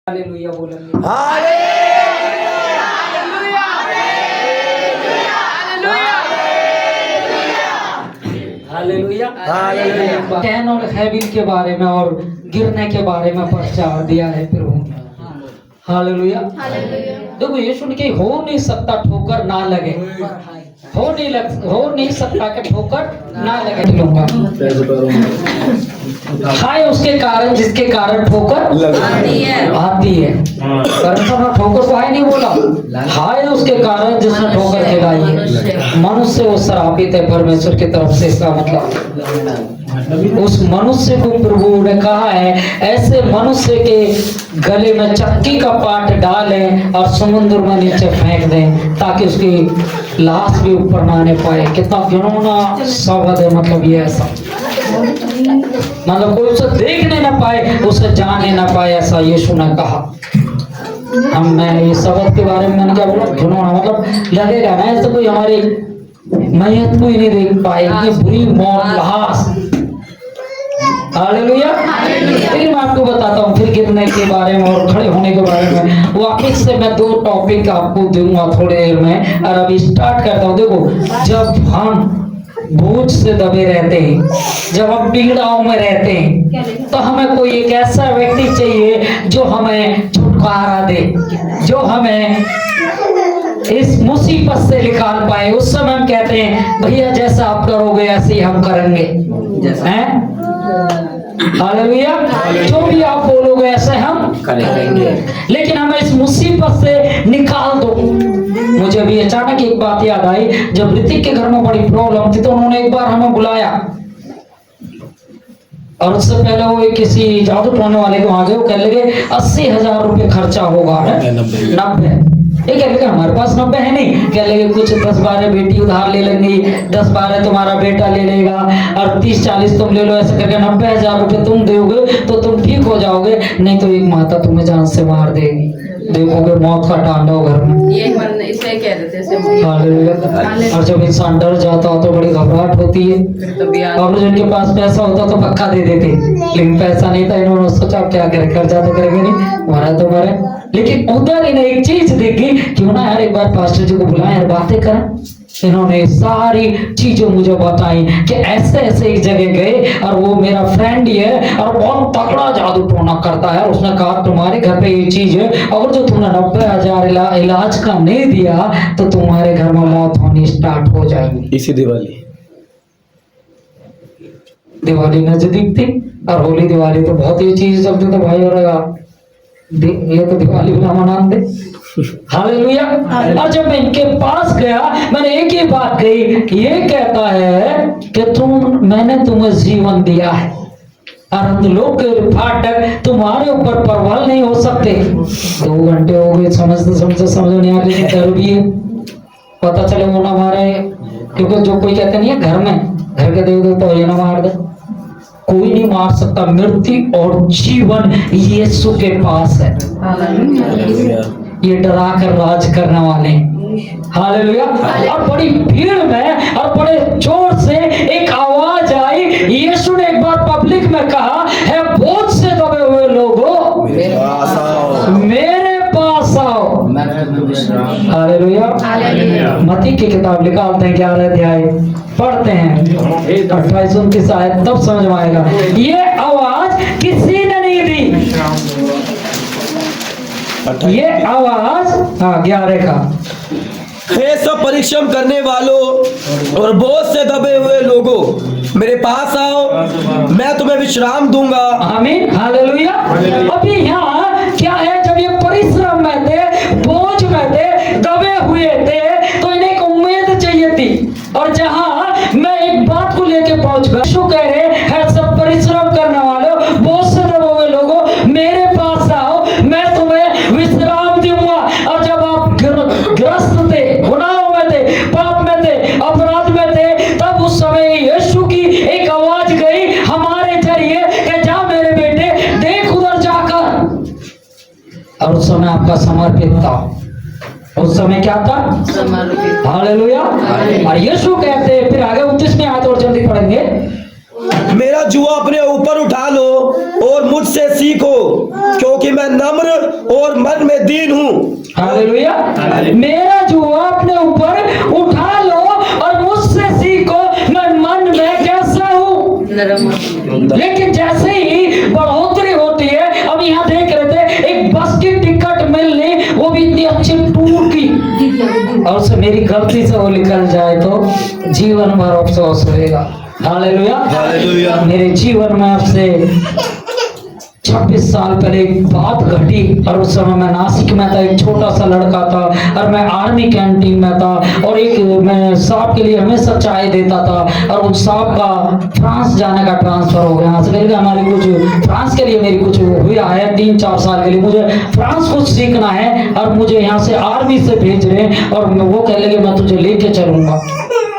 Hallelujah बोलेंगे। Hallelujah hallelujah. Can और हैबिल के बारे में और गिरने के बारे में प्रचार दिया है प्रभु ने। हालेलुया। देखो ये सुन के हो नहीं सकता ठोकर ना लगे, हो नहीं सकता कि ठोकर ना लगे। लूंगा हाय उसके कारण जिसके कारण ठोकर आती है। परमेश्वर ने ठोकर को हाय नहीं बोला, हाय उसके कारण जिसने ठोकर खिलाई है। मनुष्य वो श्रापित है परमेश्वर की तरफ से। इसका मतलब उस मनुष्य को प्रभु ने कहा है ऐसे मनुष्य के गले में चक्की का पाट डालें और समुद्र में नीचे फेंक दें ताकि उसकी लाश भी ऊपर ना आने पाए। कितना घिनौना शब्द है। मतलब ये ऐसा मतलब कोई उसे देखने ना पाए, उसे जाने ना पाए, ऐसा यीशु ने कहा। हम मैं ये शब्द के बारे में मैंने क्या बोला, घिनौना मतलब लगेगा ना ऐसे कोई हमारी मैयत को ही नहीं देख पाएगी, बुरी मौत लाश। हालेलुया। लेकिन मैं आपको बताता हूँ फिर गिरने के बारे में और खड़े होने के बारे में। वापिस से मैं 2 टॉपिक आपको दूंगा थोड़ी देर में और अभी स्टार्ट करता हूँ। देखो जब हम बोझ से दबे रहते हैं, जब हम पीड़ाओं में रहते हैं, तो हमें कोई एक ऐसा व्यक्ति चाहिए जो हमें छुटकारा दे, जो हमें इस मुसीबत से निकाल पाए। उस समय हम कहते हैं भैया जैसा आप करोगे ऐसे ही हम करेंगे। हैं? हालेलुया। जो भी आप बोलोगे ऐसे हम करेंगे। लेकिन हमें इस मुसीबत से निकाल दो। मुझे भी अचानक एक बात याद आई, जब ऋतिक के घर में बड़ी प्रॉब्लम थी तो उन्होंने एक बार हमें बुलाया और उससे पहले वो किसी जादू टोने वाले को आगे वो कह लगे 80,000 रुपये खर्चा होगा। 90 ये कह लगे हमारे पास 90 है नहीं, कह लगे कुछ 10-12 बेटी उधार ले लेंगी, 10-12 तुम्हारा बेटा ले लेगा और 30-40 तुम ले लो। ऐसे करके 90,000 रुपये तुम दोगे तो तुम ठीक हो जाओगे, नहीं तो एक माता तुम्हें जान से मार देगी। देखोगे मौत का तांडव घर में। ये इसे कह रहे थे। और जब इंसान डर जाता हो तो बड़ी घबराहट होती है। और जिनके पास पैसा होता तो पक्का दे देते, लेकिन पैसा नहीं था। इन्होंने सोचा क्या करे, कर्जा तो करेंगे नहीं, मरा तो मरे। लेकिन उधर इन्हें एक चीज देखी, क्यों ना यार एक बार पास्टर जी को बुलाएं यार बातें करें। इन्होंने सारी चीजें मुझे बताई कि ऐसे ऐसे एक जगह गए और वो मेरा फ्रेंड ही है और बहुत तगड़ा जादू टोना करता है। उसने कहा तुम्हारे घर पे ये चीज है, अगर जो तुमने 90,000 इलाज का नहीं दिया तो तुम्हारे घर में मौत होनी स्टार्ट हो जाएगी। इसी दिवाली नजदीक थी और होली दिवाली तो बहुत ही चीज चलती तो भाई और ये तो दिवाली भी ना मना दे। हालेलुया। और जब मैं इनके पास गया मैंने एक ही बात कही, ये कहता है कि मैंने तुम्हें जीवन दिया है और लोग के फाटक तुम्हारे ऊपर प्रबल नहीं हो सकते। 2 घंटे हो गए समझ नहीं आ रही जरूरी है पता चले वो ना मारे, क्योंकि जो कोई कहते नहीं है घर में घर के देव तो ये ना मार दे, कोई नहीं मार सकता। मृत्यु और जीवन यीशु के पास है। ये डरा कर राज करने वाले। हालेलुया। और बड़ी भीड़ में और बड़े जोर से एक आवाज आई। यीशु ने एक बार पब्लिक में कहा है बोझ से दबे हुए लोगों मेरे पास आओ। हालेलुया। मत्ती की किताब निकालते हैं 11 अध्याय पढ़ते हैं 28-29 आयत, तब समझ में आएगा। ये आवाज किसी ने नहीं दी, ये आवाज 11 का। हे सब परिश्रम करने वालों और बोझ से दबे हुए लोगों मेरे पास आओ, मैं तुम्हें विश्राम दूंगा। आमीन। हालेलुया। अभी यहाँ क्या है, जब ये परिश्रम में थे, बोझ में थे, दबे हुए थे तो इन्हें एक उम्मीद चाहिए थी। और जहां मैं एक बात को लेके पहुंच गया, यीशु कह रहे हैं सब परिश्रम करने वालों बोझ से दबे हुए लोगों मेरे पास आओ, मैं तुम्हें विश्राम दूंगा। और जब आप ग्रस्त थे, गुनाहों में थे, पाप में थे, अपराध में थे, तब उस समय यीशु की एक आवाज गई हमारे जरिए कि जा मेरे बेटे देख उधर जाकर। और उस समय आपका समर्पित था, उस समय क्या था? हालेलुया। और यीशु कहते हैं फिर आगे 29 में आयत और जल्दी पढ़ेंगे। मेरा जुआ अपने ऊपर उठा लो और मुझसे सीखो, क्योंकि मैं नम्र और मन में दीन हूँ। हालेलुया। मेरा जुआ अपने ऊपर उठा लो और मुझसे सीखो, मैं मन में कैसा हूँ, लेकिन जैसे ही बढ़ोतरी होती है, अब यहाँ देख रहे थे एक बस की टिकट मिलनी, वो भी इतनी अच्छी टूर की, और उसे मेरी गलती से वो निकल जाए तो जीवन भर अफसोस होएगा। हालेलुया। हालेलुया। मेरे जीवन में आपसे 26 साल पहले एक बात घटी, और उस समय मैं नासिक में था, एक छोटा सा लड़का था और मैं आर्मी कैंटीन में था, और एक मैं साहब के लिए हमेशा चाय देता था, और उस साहब का फ्रांस जाने का ट्रांसफर हो गया। हमारे कुछ फ्रांस के लिए मेरी कुछ हुआ है 3-4 साल के लिए, मुझे फ्रांस कुछ सीखना है, और मुझे यहाँ से आर्मी से भेज रहे हैं, और वो कह लगे मैं तुझे लेके चलूंगा,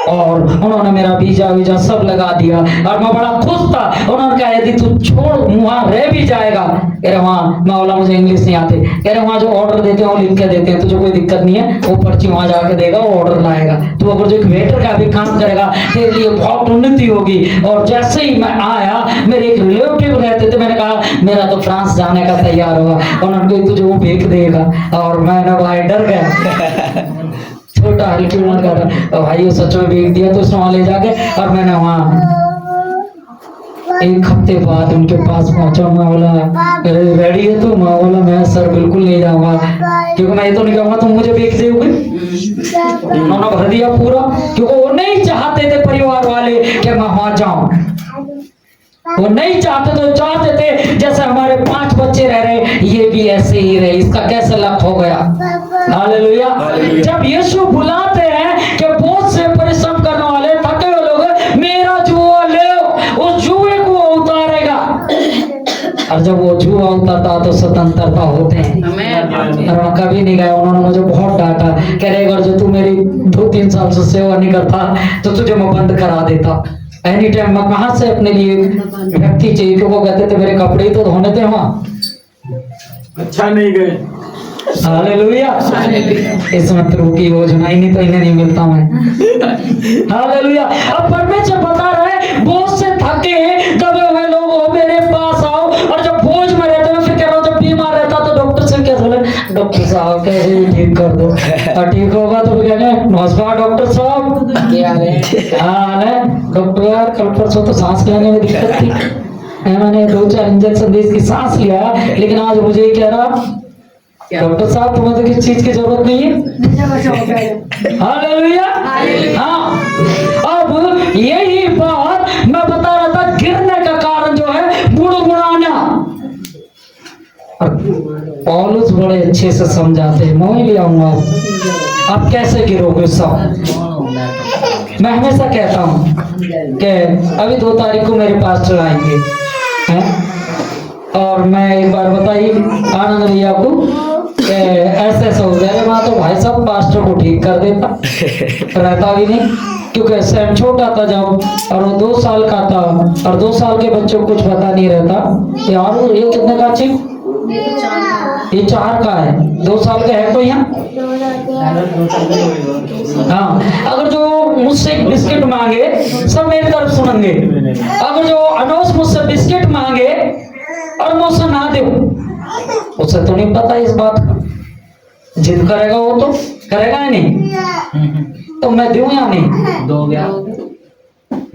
और उन्होंने मेरा वीजा सब लगा दिया, और मैं बड़ा खुश था। उन्होंने कहा यदि तू छोड़ वहां रह भी जाएगा, कह रहे वहां मैं बोला मुझे इंग्लिश नहीं आते, कह रहे वहां जो ऑर्डर देते हैं वो लिख के देते हैं, तुझे कोई दिक्कत नहीं है, वो पर्ची वहां जाके देगा, वो ऑर्डर लाएगा, तू अगर जो एक वेटर का भी काम करेगा तेरे लिए बहुत उन्नति होगी। और जैसे ही मैं आया, मेरे एक रिलेटिव रहते थे, मैंने कहा मेरा तो फ्रांस जाने का तैयार हुआ, उन्होंने कहा तुझे वो भेज देगा, और मैंने भाई डर गया छोटा हल्की उम्र का था भाई, वो सच में भेज दिया। तो उसने वहां ले जाके, और मैंने वहां 1 हफ्ते बाद उनके पास पहुंचा, मैं बोला रेडी है तो, मैं बोला मैं सर बिल्कुल नहीं जाऊंगा, क्योंकि मैं ये तो नहीं कहूंगा तुम मुझे भेज दोगे। उन्होंने भर दिया पूरा, क्योंकि वो नहीं चाहते थे परिवार वाले कि मैं वहां जाऊं, वो नहीं चाहते, तो चाहते थे जैसे हमारे 5 बच्चे रह रहे ये भी ऐसे ही रहे, इसका कैसे लक हो गया। हालेलुया। जब यीशु बुलाते हैं कि बहुत से परिश्रम करने वाले थके हुए लोग, मेरा जुआ ले, उस जुए को उतारेगा, और जब वो जुआ उतारता तो स्वतंत्रता होते हैं। और कभी नहीं गया, उन्होंने मुझे बहुत डांटा, कह रहे अगर जो तू मेरी 2-3 साल से सेवा नहीं करता तो तुझे मैं बंद करा देता। एनी टाइम मैं कहां से अपने लिए व्यक्ति चाहिए, क्योंकि वो कहते थे मेरे कपड़े ही तो धोने थे वहां। अच्छा नहीं गए। हालेलुया। इसमें प्रभु की योजना ही नहीं तो इन्हें नहीं मिलता मैं। हालेलुया। अब परमेश्वर बता रहा है बहुत से थके दबे हुए लोग हो मेरे पास आओ, और जब बोझ में रहते हो, फिर कह रहा हूं जब बीमार रहता तो डॉक्टर से क्या बोले, डॉक्टर साहब कैसे ठीक कर दो, और ठीक होगा तो फिर कहने नमस्कार डॉक्टर साहब क्या हाल है। डॉक्टर यार कल परसों तो सांस लेने में दिक्कत थी, मैंने 2-4 इंजेक्शन दे इसकी सांस लिया, लेकिन आज मुझे ही कह रहा डॉक्टर साहब तुम्हें तो किसी चीज की जरूरत नहीं है। हालेलुया। हाँ, अब यही बात मैं बता रहा था, गिरने का कारण जो है बुड़बुड़ाना। पौलुस बड़े अच्छे से समझाते हैं, मैं ले आऊंगा आप कैसे गिरोगे सब। मैं हमेशा कहता हूँ कि अभी 2 तारीख को मेरे पास आएंगे हैं, और मैं एक बार बताई आनंद भैया को ऐसे हो जाए, मैं तो भाई साहब पास्टर को ठीक कर देता, रहता भी नहीं, क्योंकि सैम छोटा था जब, और वो 2 साल का था, और 2 साल के बच्चों को कुछ पता नहीं रहता यार। ये कितने का चिप, ये 4 का है, 2 साल का है कोई यहाँ? हाँ, अगर जो मुझसे बिस्किट मांगे, सब मेरी तरफ सुनेंगे, अगर जो अनोस मुझसे बिस्किट मांगे और मैं उसे ना दूं, उसे तो नहीं पता इस बात का, जिद करेगा वो तो करेगा ही नहीं, तो मैं दूं या नहीं?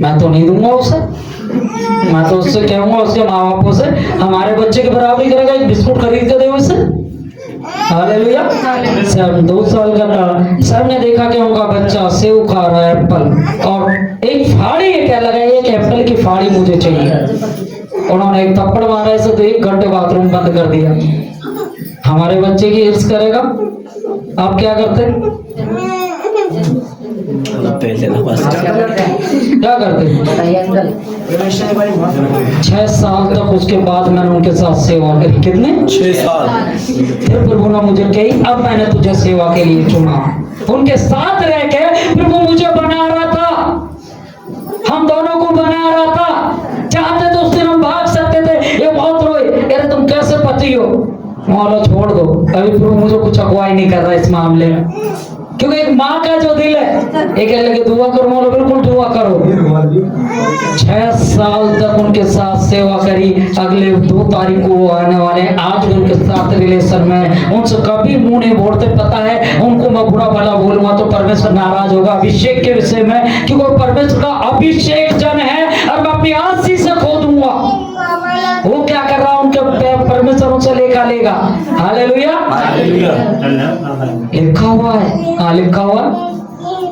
मैं तो नहीं दूंगा उसे, मैं तो उससे कहूंगा उसके माँ बापों से हमारे बच्चे की बराबरी करेगा, एक बिस्कुट खरीद के दे उसे। हालेलुया। सर 2 साल का था, सर ने देखा कि उनका बच्चा सेव खा रहा है, एप्पल, और एक फाड़ी क्या लगा, एक एप्पल की फाड़ी मुझे चाहिए। उन्होंने एक थप्पड़ मारा ऐसे तो 1 घंटे बाथरूम बंद कर दिया। हमारे बच्चे की हिर्स करेगा, आप क्या करते? क्या करते? 6 साल तक उसके बाद मैंने उनके साथ सेवा करी। कितने? 6 साल। फिर प्रभु ने मुझे कही अब मैंने तुझे सेवा के लिए चुना। उनके साथ रह के प्रभु मुझे बना रहा था, हम दोनों को बना रहा था। चाहते तो उस दिन हम भाग सकते थे, ये बहुत रोए, अरे तुम कैसे पति हो, मौला छोड़ दो। अभी प्रभु मुझे कुछ अगुवाई नहीं कर रहा इस मामले में। क्योंकि एक माँ का जो दिल है, ये कहने लगे दुआ करो मौला, बिल्कुल दुआ करो। 6 साल तक उनके साथ सेवा करी। अगले 2 तारीख को वो आने वाले हैं। आज भी उनके साथ रिलेशन में, उनसे कभी मुंह नहीं मोड़ते। पता है उनको मैं बुरा भला बोलूंगा तो परमेश्वर नाराज होगा अभिषेक के विषय में, क्योंकि वो परमेश्वर का अभिषेक जन है और मैं अपनी आंसी से खो दूंगा। वो क्या कर रहा, उनके परमेश्वर उनसे लेखा लेगा। हालेलुया। लिखा हुआ है, कहाँ लिखा हुआ है?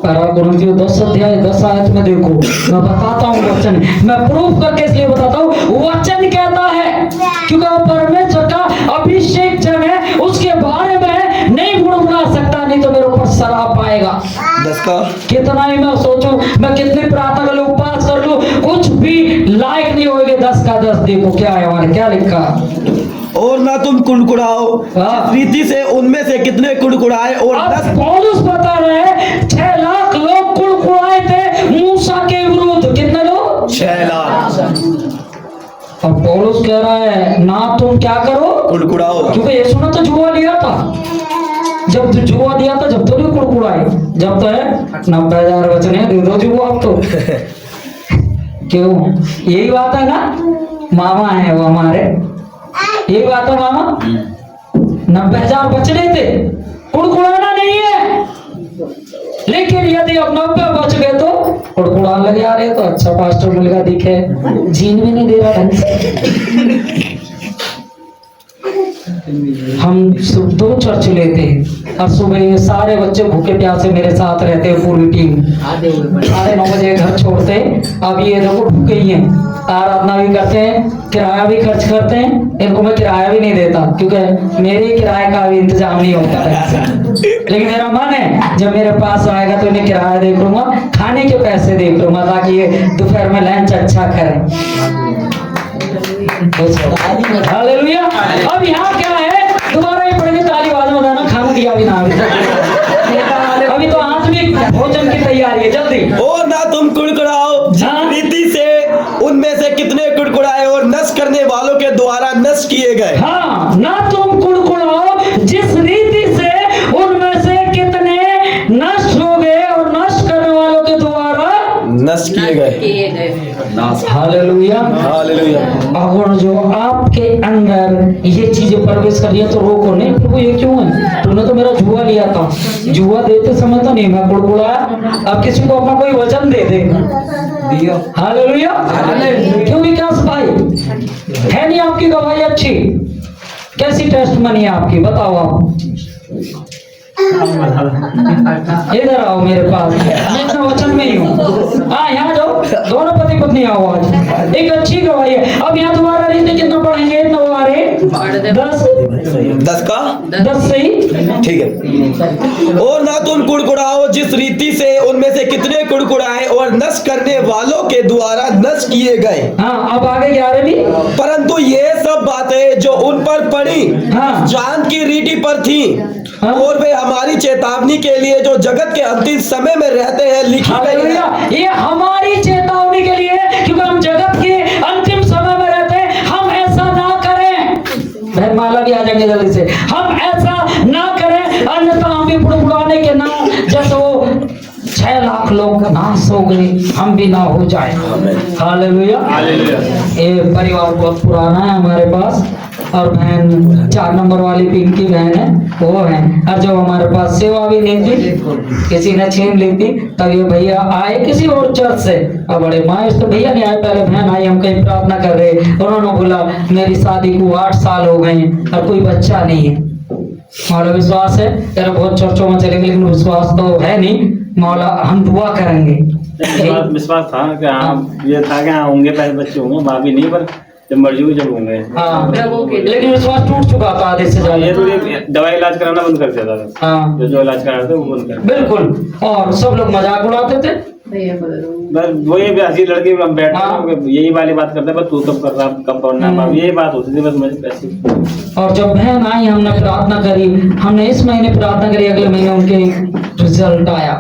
पराक्रमियों 10 अध्याय 10 आयत में देखो, मैं बताता हूँ वचन, मैं प्रूफ करके इसलिए बताता हूँ। वचन कहता है क्योंकि वो परमेश्वर का अभिषेक जन है, उसके बारे में नहीं बुड़बुड़ा सकता, नहीं तो मेरे ऊपर शराप आएगा। 10 का कितना ही मैं सोचूं, मैं कितनी प्रार्थना कर लूं, उपवास कर लूं, कुछ भी लायक नहीं होएगा। 10 का 10 देखो क्या है हमारे, क्या लिखा। और ना तुम कुड़कुड़ाओ हाँ। रीति से उनमें से कितने कुड़कुड़ाए और अब 10 पौलुस बता रहे हैं 6 लाख लोग कुड़कुड़ाए थे मूसा के विरुद्ध। कितने लोग? 6 लाख। अब पौलुस कह रहा है ना तुम क्या करो, कुड़कुड़ाओ। क्योंकि यीशु ने तो जुआ लिया था। जब जुआ दिया था जब तो नहीं कुड़कुड़ाए, जब तो है 90,000 बचने दे दो जुआ अब तो। क्यों? यही बात है ना, मामा है वो हमारे, यही बात है मामा। 90,000 बचने थे, कुड़कुड़ाना नहीं है। लेकिन यदि अब 90 बच गए तो कुड़कुड़ाने लगे आ रहे, तो अच्छा पास्टर मिल गया दिखे, जीन भी नहीं दे रहा ढंग से। हम 2 चर्च लेते हैं और सुबह ये सारे बच्चे भूखे प्यासे मेरे साथ रहते हैं, पूरी टीम 9:30 बजे घर छोड़ते। अब ये देखो भूखे ही हैं, आराधना भी करते हैं, किराया भी खर्च करते हैं। इनको मैं किराया भी नहीं देता क्योंकि मेरे किराए का भी इंतजाम नहीं होता है। लेकिन मेरा मन है जब मेरे पास आएगा तो इन्हें किराया देख लूंगा, खाने के पैसे देख लूंगा, ताकि ये दोपहर में लंच अच्छा करें। हालेलुया। अब यहाँ क्या है, दोबारा ये पढ़ेंगे, ताली आवाज में गाना, खाना दिया भी ना अभी तो आत्मिक भोजन की तैयारी है, जल्दी। और ना तुम कुड़कुड़ाओ रीति से उनमें से कितने कुड़कुड़ाए और नष्ट करने वालों के द्वारा नष्ट किए गए। हाँ, ना तुम कुड़कुड़ाओ जिस रीति से उनमें से कितने नष्ट हो गए और नष्ट करने वालों के द्वारा नष्ट किए गए। हालेलुया। हालेलुया। अगर जो आपके अंदर ये चीजें प्रवेश कर रही है तो रोको नहीं, प्रभु ये क्यों है, तूने तो मेरा जुआ लिया था, जुआ देते समय तो नहीं मैं कुड़कुड़ाया, अब किसी को अपना कोई वचन दे दे। हालेलुया। क्यों विकास भाई, है नहीं आपकी गवाही अच्छी? कैसी टेस्ट मनी है आपकी, बताओ आप। इधर आओ मेरे पास, मैं इतना वचन में ही हूँ। हाँ यहाँ जाओ, दोनों पति पत्नी आओ आज, एक अच्छी गवाही है। अब यहाँ तुम्हारा रीति कितना पढ़ेंगे, 10 का 10 सही, ठीक है। और ना तुम कुड़कुड़ाओ जिस रीति से उनमें से कितने कुड़कुड़ाए और नष्ट करने वालों के द्वारा नष्ट किए गए। हाँ, अब आगे 11वीं। परंतु ये सब बातें जो उन पर पड़ी हाँ। चांद की रीति पर थी, हाँ। और वे हमारी चेतावनी के लिए जो जगत के अंतिम समय में रहते हैं लिखी गई है। ये हमारी चेतावनी के लिए, क्योंकि हम जगत के अंतिम समय में रहते हैं। हम ऐसा ना करें, बहन माला भी आ जाएंगे जल्दी से, हम ऐसा ना करें, अन्यथा हम भी बुड़बुड़ाने के नाम जैसे वो 6 लाख लोग नाश हो गए, हम भी ना हो जाए। हालेलुया। ये परिवार बहुत पुराना है हमारे पास, और बहन 4 नंबर वाली पिंकी बहन है, वो है। और जब हमारे पास सेवा भी नहीं थी, किसी ने छीन ली थी, तब ये भैया आए किसी और चर्च से, और बड़े मायूस तो भैया नहीं आए, पहले बहन आई, हम कहीं प्रार्थना कर रहे, उन्होंने बोला मेरी शादी को 8 साल हो गए और कोई बच्चा नहीं है। मौला विश्वास है तेरा, बहुत चर्चों में चलेंगे लेकिन विश्वास तो है नहीं। मौला हम दुआ करेंगे। विश्वास था कि हाँ, ये था कि हाँ होंगे, पहले बच्चे होंगे, बाकी नहीं, पर जब मर्जी हुई जब होंगे। हाँ, लेकिन विश्वास टूट चुका था आधे से ज्यादा। ये तो दवाई इलाज कराना बंद कर दिया था। हाँ, जो इलाज करा रहे थे वो बंद कर, बिल्कुल। और सब लोग मजाक उड़ाते थे, बस वो ये भी हंसी लड़की बैठे यही वाली बात करते, बस तू कब कर रहा, कब पढ़ना, यही बात होती थी बस मुझे ऐसी। और जब बहन आई हमने प्रार्थना करी, हमने इस महीने प्रार्थना करी, अगले महीने उनके रिजल्ट आया।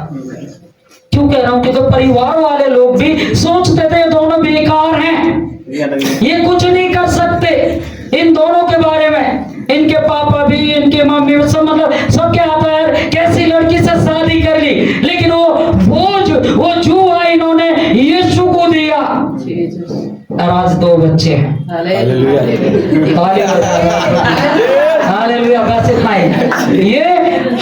क्यों कह रहा हूँ, क्योंकि परिवार वाले लोग भी सोचते थे दोनों बेकार हैं, ये कुछ नहीं कर सकते इन दोनों के बारे में। इनके पापा भी, इनके मम्मी भी, सब मतलब सब क्या आता है, कैसी लड़की से शादी बच्चे हैं। हालेलुया। बस इतना ही, ये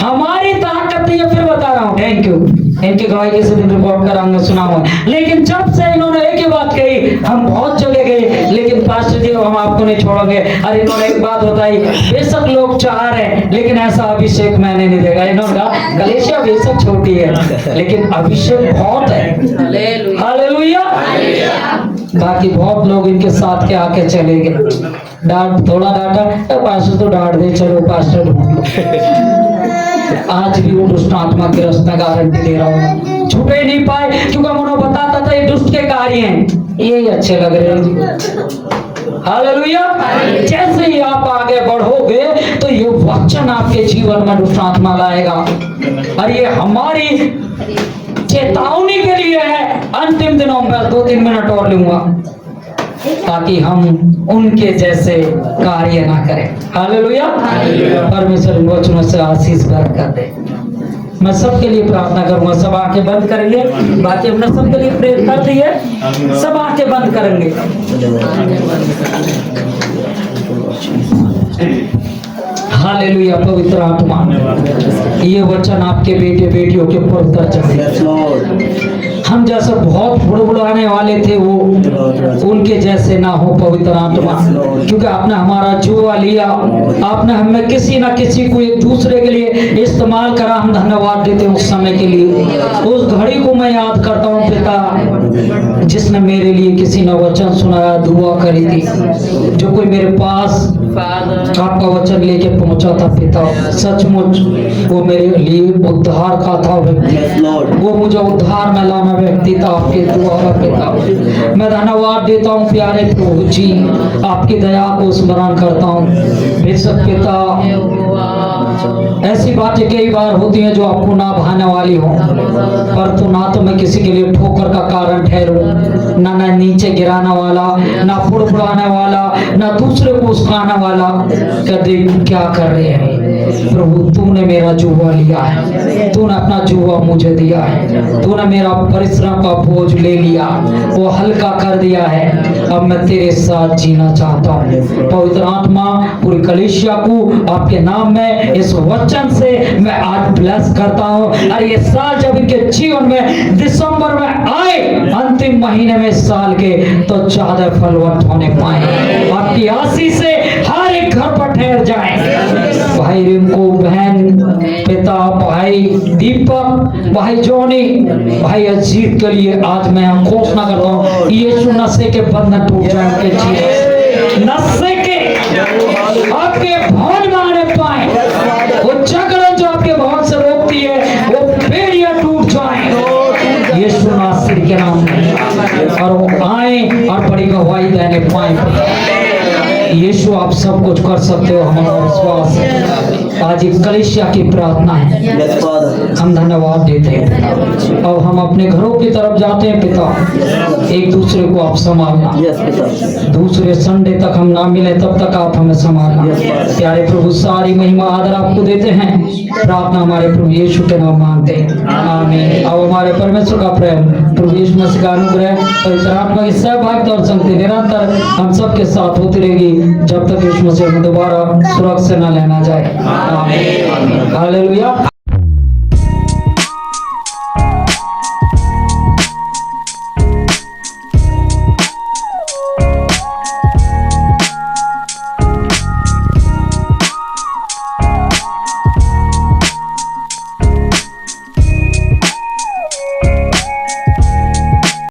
हमारी ताकत नहीं है। फिर बता रहा हूँ, थैंक यू। इनकी गवाही किसी दिन रिकॉर्ड कराऊंगा, सुनाऊंगा। लेकिन जब से इन्होंने एक ही बात कही, हम बहुत जगह गए लेकिन पास्टर जी हम आपको नहीं छोड़ोगे। और इन्होंने एक बात बताई, बेशक लोग चाह रहे हैं लेकिन ऐसा अभिषेक मैंने नहीं देखा। इन्होंने कहा कलीसिया बेशक छोटी है लेकिन अभिषेक बहुत है। हालेलुया। बाकी बहुत लोग इनके साथ के आके चले गए, डांट थोड़ा डांटा, पास्टर तो डांट दे, चलो पास्टर ढूंढ लो। आज भी वो दुष्ट आत्मा के रास्ते गारंटी दे रहा हूँ, छुपे नहीं पाए क्योंकि उन्होंने बताता था ये दुष्ट के कार्य हैं, यही अच्छे लग रहे हैं जी। हालेलुया। जैसे ही आप आगे बढ़ोगे तो ये वचन आपके जीवन में दुष्ट आत्मा लाएगा। और ये हमारी चेतावनी के लिए है। अंतिम दिनों में 2-3 मिनट और लूंगा ताकि हम उनके जैसे कार्य ना करें। हालेलुया। परमेश्वर इन वचनों से आशीष बरकत दे। मैं सबके लिए प्रार्थना करूंगा, सब आंखें बंद करेंगे। बाकी हमने सबके लिए प्रेयर कर दी है, सब आंखें बंद करेंगे। हालेलुया। पवित्र आत्मा, ये वचन आपके बेटे बेटियों के ऊपर उतर जाए। हम जैसे बहुत बुड़बुड़ाने वाले थे वो उनके जैसे ना हो पवित्र आत्मा, क्योंकि आपने हमारा जुआ लिया, आपने हमें किसी ना किसी को एक दूसरे के लिए इस्तेमाल करा। हम धन्यवाद देते हैं उस समय के लिए। उस घड़ी को मैं याद करता हूँ पिता, जिसने मेरे लिए किसी ने वचन सुनाया, दुआ करी थी, जो कोई मेरे पास आपका वचन लेके पहुंचा था पिता, सचमुच वो मेरे लिए उद्धार का था व्यक्ति, वो मुझे उद्धार में लाना व्यक्ति था आपके द्वारा पिता। मैं धन्यवाद देता हूँ प्यारे प्रभु जी, आपकी दया को स्मरण करता हूँ। बेशक पिता ऐसी बातें कई बार होती हैं जो आपको ना भाने वाली हो, पर तो ना तो मैं किसी के लिए ठोकर का कारण ठहरूं, ना नीचे गिराने वाला, ना फुड़फुड़ाने वाला, ना दूसरे को उस्काने वाला। कदे क्या कर रहे हैं प्रभु, तूने मेरा जुआ लिया है, तूने अपना जुआ मुझे दिया है, तूने मेरा परिश्रम का बोझ ले लिया, वो हल्का कर दिया है। अब मैं तेरे साथ जीना चाहता हूँ। पवित्र आत्मा पूरी कलीसिया को आपके नाम में इस वचन से मैं आज ब्लेस करता हूँ। और ये साल जब इनके जीवन में दिसंबर में आए, अंतिम महीने में साल के, तो ज्यादा फलवंत होने पाए। आपकी आशीष से हर एक घर पर ठहर जाए। भाई रिंकू, बहन, पिता, भाई दीपक, भाई जोनी, भाई अजीत के लिए आज मैं घोषणा करता हूँ, यीशु नशे के बंधन टूट जाए उनके जीवन, नशे के आपके भवन में आने पाए, वो जगड़न जो आपके भवन से रोकती है वो बेड़ियां टूट जाए यीशु नासरी के नाम में, और वो आए और बड़ी गवाही देने पाए। यीशु आप सब कुछ कर सकते हो, हमारा विश्वास है। आज एक कलीसिया की प्रार्थना है, हम धन्यवाद देते हैं। अब हम अपने घरों की तरफ जाते हैं पिता, एक दूसरे को आप संभालना, दूसरे संडे तक हम ना मिले तब तक आप हमें संभालना। प्यारे प्रभु, सारी महिमा आदर आपको देते हैं, प्रार्थना हमारे प्रभु यीशु के नाम मांगते हैं, आमीन। अब हमारे परमेश्वर का प्रेम, प्रभु यीशु मसीह का अनुग्रह, पवित्र आत्मा की सहभागिता और संगति निरंतर हम सबके साथ होती रहेगी जब तक यीशु मसीह दोबारा सुरक्षा से न लेना जाए। आमीन। हालेलुया।